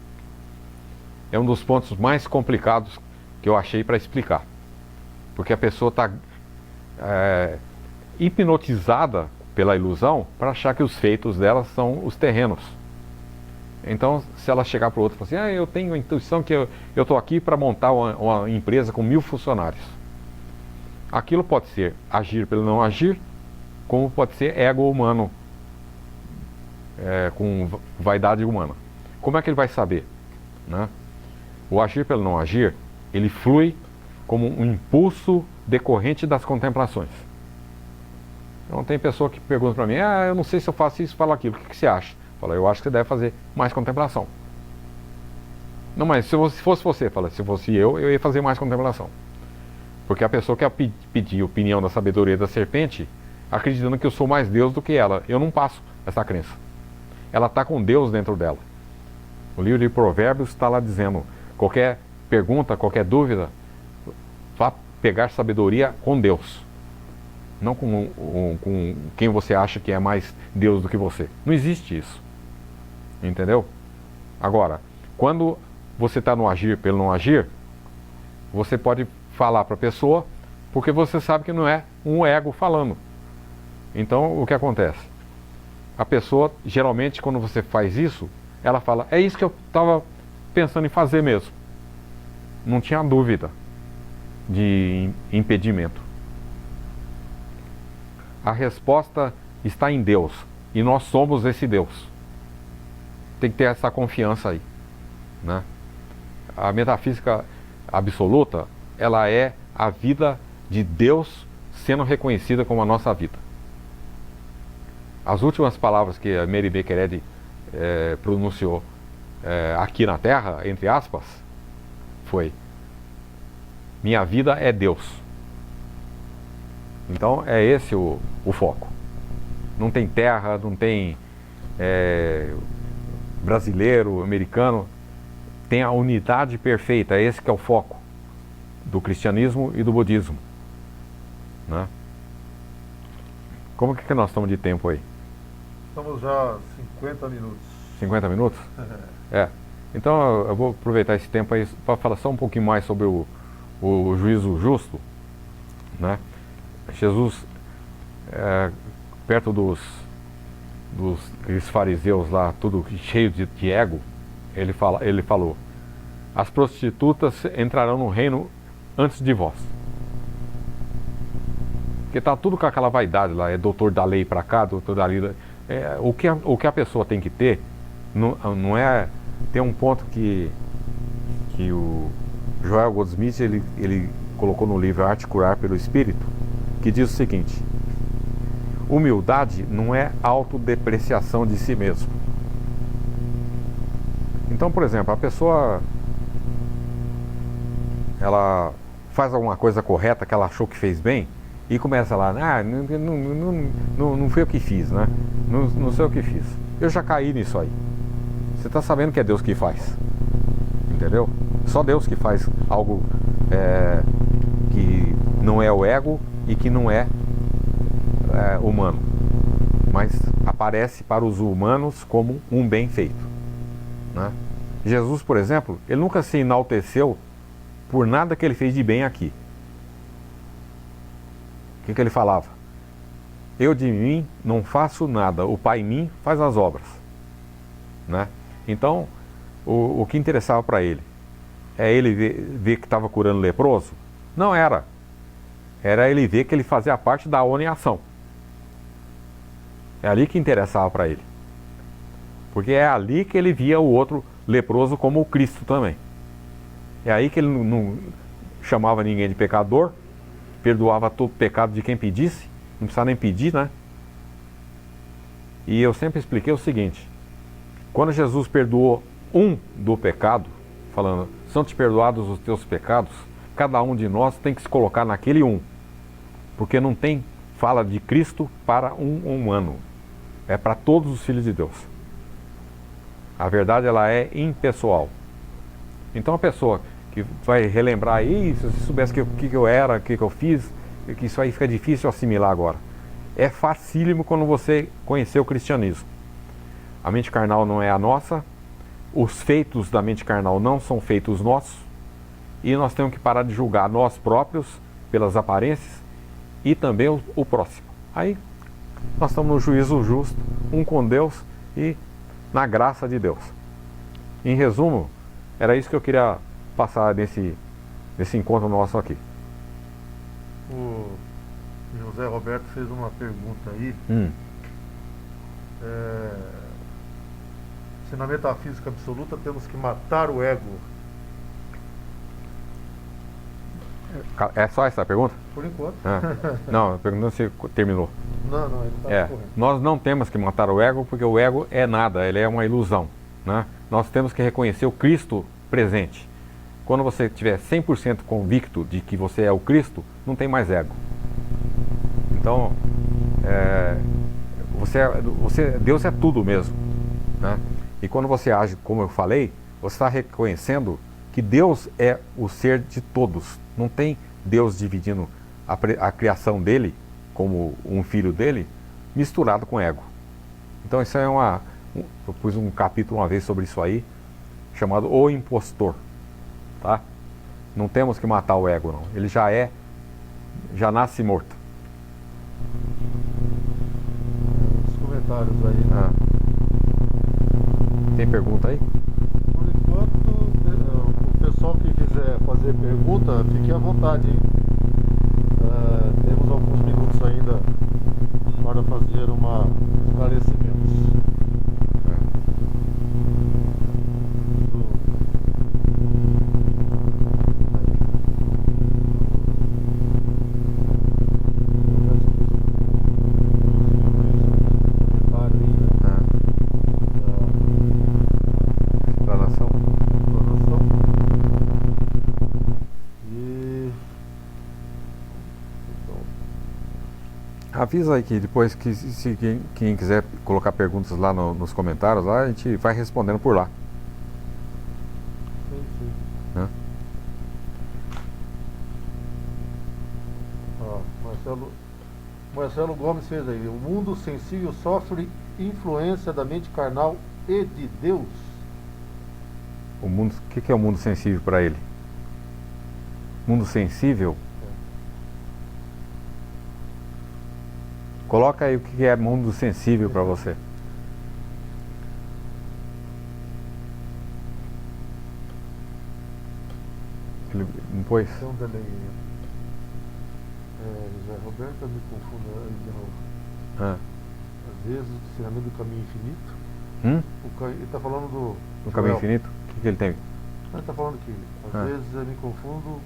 É um dos pontos mais complicados que eu achei para explicar. Porque a pessoa está hipnotizada pela ilusão para achar que os feitos dela são os terrenos. Então, se ela chegar para o outro e falar assim, eu tenho a intuição que eu estou aqui para montar uma empresa com 1000 funcionários. Aquilo pode ser agir pelo não agir, como pode ser ego humano, com vaidade humana. Como é que ele vai saber, né? O agir pelo não agir, ele flui como um impulso decorrente das contemplações. Então tem pessoa que pergunta para mim, eu não sei se eu faço isso, falo aquilo, o que você acha? Fala, eu acho que você deve fazer mais contemplação. Não, mas se fosse você, fala, se fosse eu ia fazer mais contemplação. Porque a pessoa quer pedir opinião da sabedoria da serpente, acreditando que eu sou mais Deus do que ela. Eu não passo essa crença. Ela está com Deus dentro dela. O livro de Provérbios está lá dizendo, qualquer pergunta, qualquer dúvida, vá pegar sabedoria com Deus. Não com quem você acha que é mais Deus do que você. Não existe isso. Entendeu? Agora, quando você está no agir pelo não agir, você pode falar para a pessoa, porque você sabe que não é um ego falando. Então, o que acontece? A pessoa, geralmente, quando você faz isso, ela fala, é isso que eu estava pensando em fazer mesmo. Não tinha dúvida de impedimento. A resposta está em Deus, e nós somos esse Deus. Tem que ter essa confiança aí, né? A metafísica absoluta, ela é a vida de Deus sendo reconhecida como a nossa vida. As últimas palavras que a Mary Baker Eddy pronunciou aqui na Terra, entre aspas, foi: minha vida é Deus. Então é esse o foco. Não tem terra, não tem brasileiro, americano. Tem a unidade perfeita. Esse que é o foco do cristianismo e do budismo, né? Como que nós estamos de tempo aí? Estamos já 50 minutos. 50 minutos? Então eu vou aproveitar esse tempo aí para falar só um pouquinho mais sobre o juízo justo, né? Jesus, perto dos fariseus lá, tudo cheio de ego, ele falou: as prostitutas entrarão no reino antes de vós. Porque está tudo com aquela vaidade lá, é doutor da lei para cá, doutor da lei. O que a pessoa tem que ter, não é. Tem um ponto que o Joel Goldsmith ele colocou no livro Arte Curar pelo Espírito, que diz o seguinte: humildade não é autodepreciação de si mesmo. Então, por exemplo, a pessoa ela faz alguma coisa correta que ela achou que fez bem e começa lá, não foi eu que fiz, né? Não sei o que fiz. Eu já caí nisso aí. Você está sabendo que é Deus que faz, entendeu? Só Deus que faz algo que não é o ego e que não é humano, mas aparece para os humanos como um bem feito, né? Jesus, por exemplo, ele nunca se enalteceu por nada que ele fez de bem aqui. O que ele falava? Eu de mim não faço nada, o Pai em mim faz as obras, né? Então, o que interessava para ele é ele ver que estava curando leproso? Não era. Era ele ver que ele fazia parte da ONU em ação. É ali que interessava para ele. Porque é ali que ele via o outro leproso como o Cristo também. É aí que ele não chamava ninguém de pecador, perdoava todo pecado de quem pedisse, não precisava nem pedir, né? E eu sempre expliquei o seguinte: quando Jesus perdoou um do pecado, falando, são-te perdoados os teus pecados, cada um de nós tem que se colocar naquele um. Porque não tem fala de Cristo para um humano. É para todos os filhos de Deus. A verdade, ela é impessoal. Então a pessoa que vai relembrar aí, se você soubesse o que eu era, o que eu fiz, que isso aí fica difícil assimilar agora. É facílimo quando você conhecer o cristianismo. A mente carnal não é a nossa, os feitos da mente carnal não são feitos nossos, e nós temos que parar de julgar nós próprios pelas aparências e também o próximo. Aí nós estamos no juízo justo, um com Deus e na graça de Deus. Em resumo, era isso que eu queria passar nesse encontro nosso aqui. O José Roberto fez uma pergunta aí. Se na metafísica absoluta temos que matar o ego. É só essa a pergunta? Por enquanto. Não, perguntando se terminou. Não, ele está correto. Nós não temos que matar o ego, porque o ego é nada, ele é uma ilusão, né? Nós temos que reconhecer o Cristo presente. Quando você estiver 100% convicto de que você é o Cristo, não tem mais ego. Então, Deus é tudo mesmo, né? E quando você age como eu falei, você está reconhecendo que Deus é o ser de todos. Não tem Deus dividindo a criação dele, como um filho dele, misturado com ego. Então isso é eu pus um capítulo uma vez sobre isso aí, chamado O Impostor, tá? Não temos que matar o ego, não. Ele já nasce morto. Os comentários aí. Tem pergunta aí? Por enquanto, o pessoal que quiser fazer pergunta, fique à vontade, hein? Temos alguns minutos ainda para fazer esclarecimentos. Avisa aí que depois que se quem quiser colocar perguntas lá nos comentários, lá a gente vai respondendo por lá. Sim. Né? Marcelo Gomes fez aí. O mundo sensível sofre influência da mente carnal e de Deus. O que é o mundo sensível para ele? Mundo sensível? Coloca aí o que é mundo sensível para você. Ele não pôs? Tem um delay aí. José Roberto, me confundo aí de novo. Às vezes, o ensinamento do caminho infinito. Ele está falando do caminho Joel. infinito? O que ele tem? Ele está falando que às vezes eu me confundo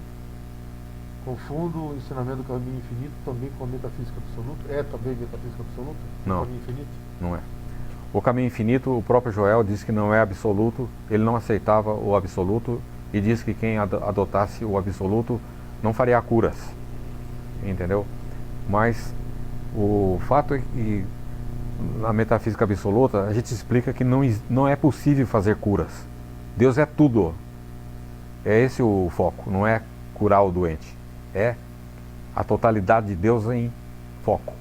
o ensinamento do caminho infinito também com a metafísica absoluta. É também metafísica absoluta? Não. O caminho infinito? Não é. O caminho infinito, o próprio Joel disse que não é absoluto, ele não aceitava o absoluto e disse que quem adotasse o absoluto não faria curas. Entendeu? Mas o fato é que na metafísica absoluta a gente explica que não é possível fazer curas. Deus é tudo. É esse o foco, não é curar o doente. É a totalidade de Deus em foco.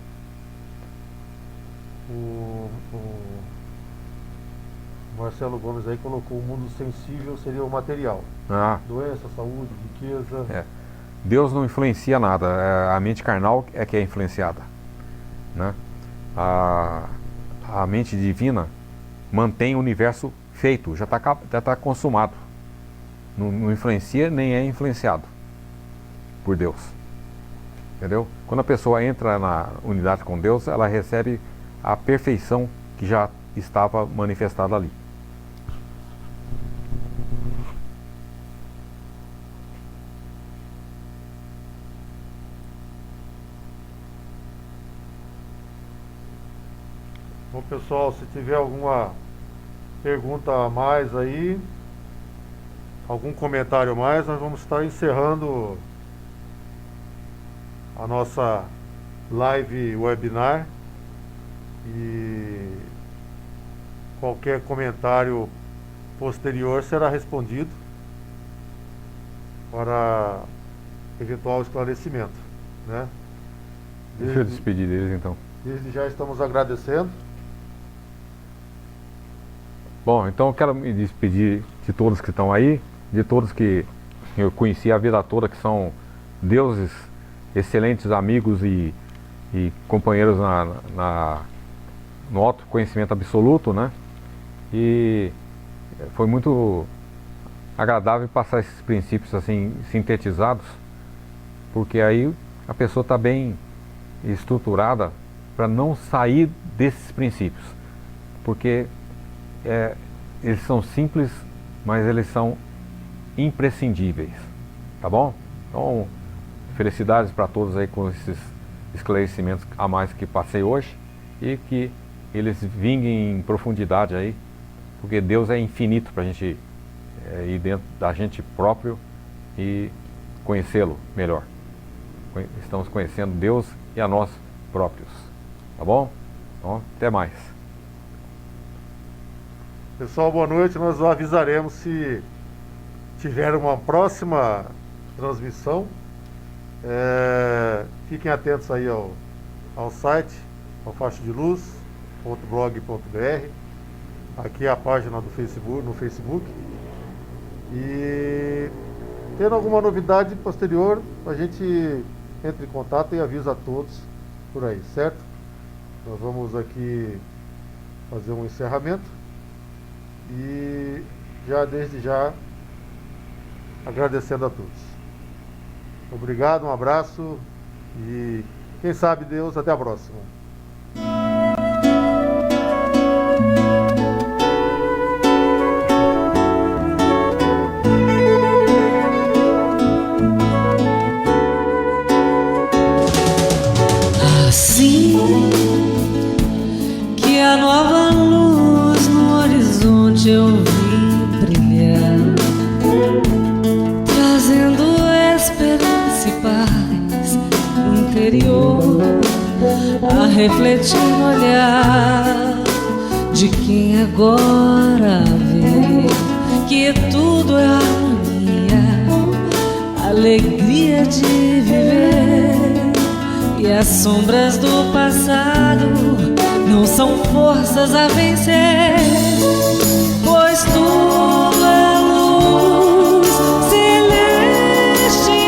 O Marcelo Gomes aí colocou: o mundo sensível seria o material. Doença, saúde, riqueza. Deus não influencia nada, a mente carnal é que é influenciada, né? A mente divina mantém o universo feito, já está consumado. Não influencia nem é influenciado por Deus. Entendeu? Quando a pessoa entra na unidade com Deus, ela recebe a perfeição que já estava manifestada ali. Bom, pessoal, se tiver alguma pergunta a mais aí, algum comentário a mais, nós vamos estar encerrando a nossa live webinar, e qualquer comentário posterior será respondido para eventual esclarecimento, né? Deixa eu despedir deles então. Desde já estamos agradecendo. Bom, então eu quero me despedir de todos que estão aí, de todos que eu conheci a vida toda, que são deuses, excelentes amigos e companheiros no autoconhecimento absoluto, né? E foi muito agradável passar esses princípios assim sintetizados, porque aí a pessoa está bem estruturada para não sair desses princípios, porque eles são simples, mas eles são imprescindíveis, tá bom? Então, felicidades para todos aí com esclarecimentos a mais que passei hoje e que eles vinguem em profundidade aí, porque Deus é infinito para a gente ir dentro da gente próprio e conhecê-lo melhor. Estamos conhecendo Deus e a nós próprios, tá bom? Então, até mais. Pessoal, boa noite. Nós avisaremos se tiver uma próxima transmissão. Fiquem atentos aí ao site, ao faixaddeluz.blog.br. Aqui é a página do Facebook, no Facebook. E tendo alguma novidade posterior, a gente entra em contato e avisa a todos por aí, certo? Nós vamos aqui fazer um encerramento e desde já agradecendo a todos. Obrigado, um abraço e quem sabe Deus, até a próxima. Assim que a nova luz no horizonte eu vi brilhar, trazendo esperança e paz no interior, a refletir no olhar de quem agora vê que tudo é harmonia, alegria de viver. E as sombras do passado não são forças a vencer, pois tudo é luz celestial.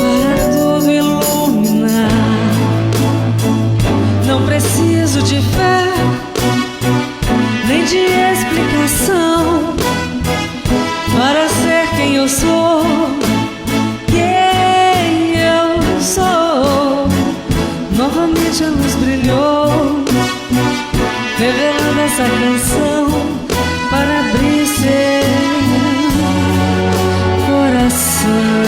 Para tudo iluminar, não preciso de fé, nem de explicação para ser quem eu sou. Novamente a luz brilhou, revelando essa canção para abrir seu coração.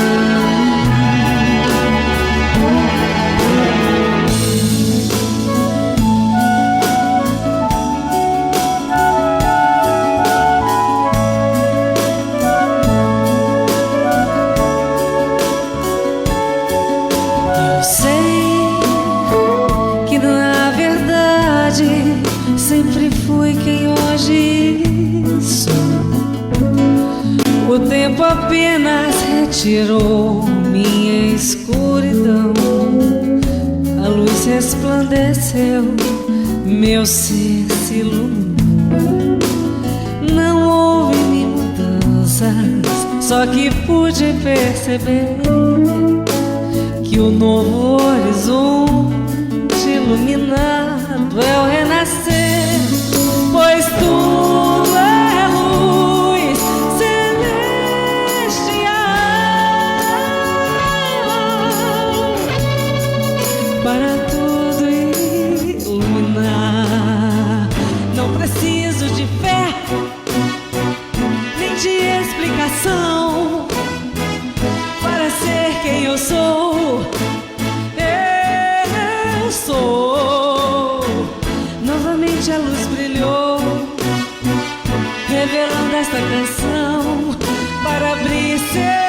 Eu sei sempre fui quem hoje sou. O tempo apenas retirou minha escuridão, a luz resplandeceu, meu ser se iluminou. Não houve nem mudanças, só que pude perceber que o novo horizonte iluminado é o renascer, pois tudo é luz celestial. Para tudo iluminar, não preciso de fé, nem de explicação para ser quem eu sou. Eu sou. Novamente a luz brilhou, revelando esta canção para abrir seu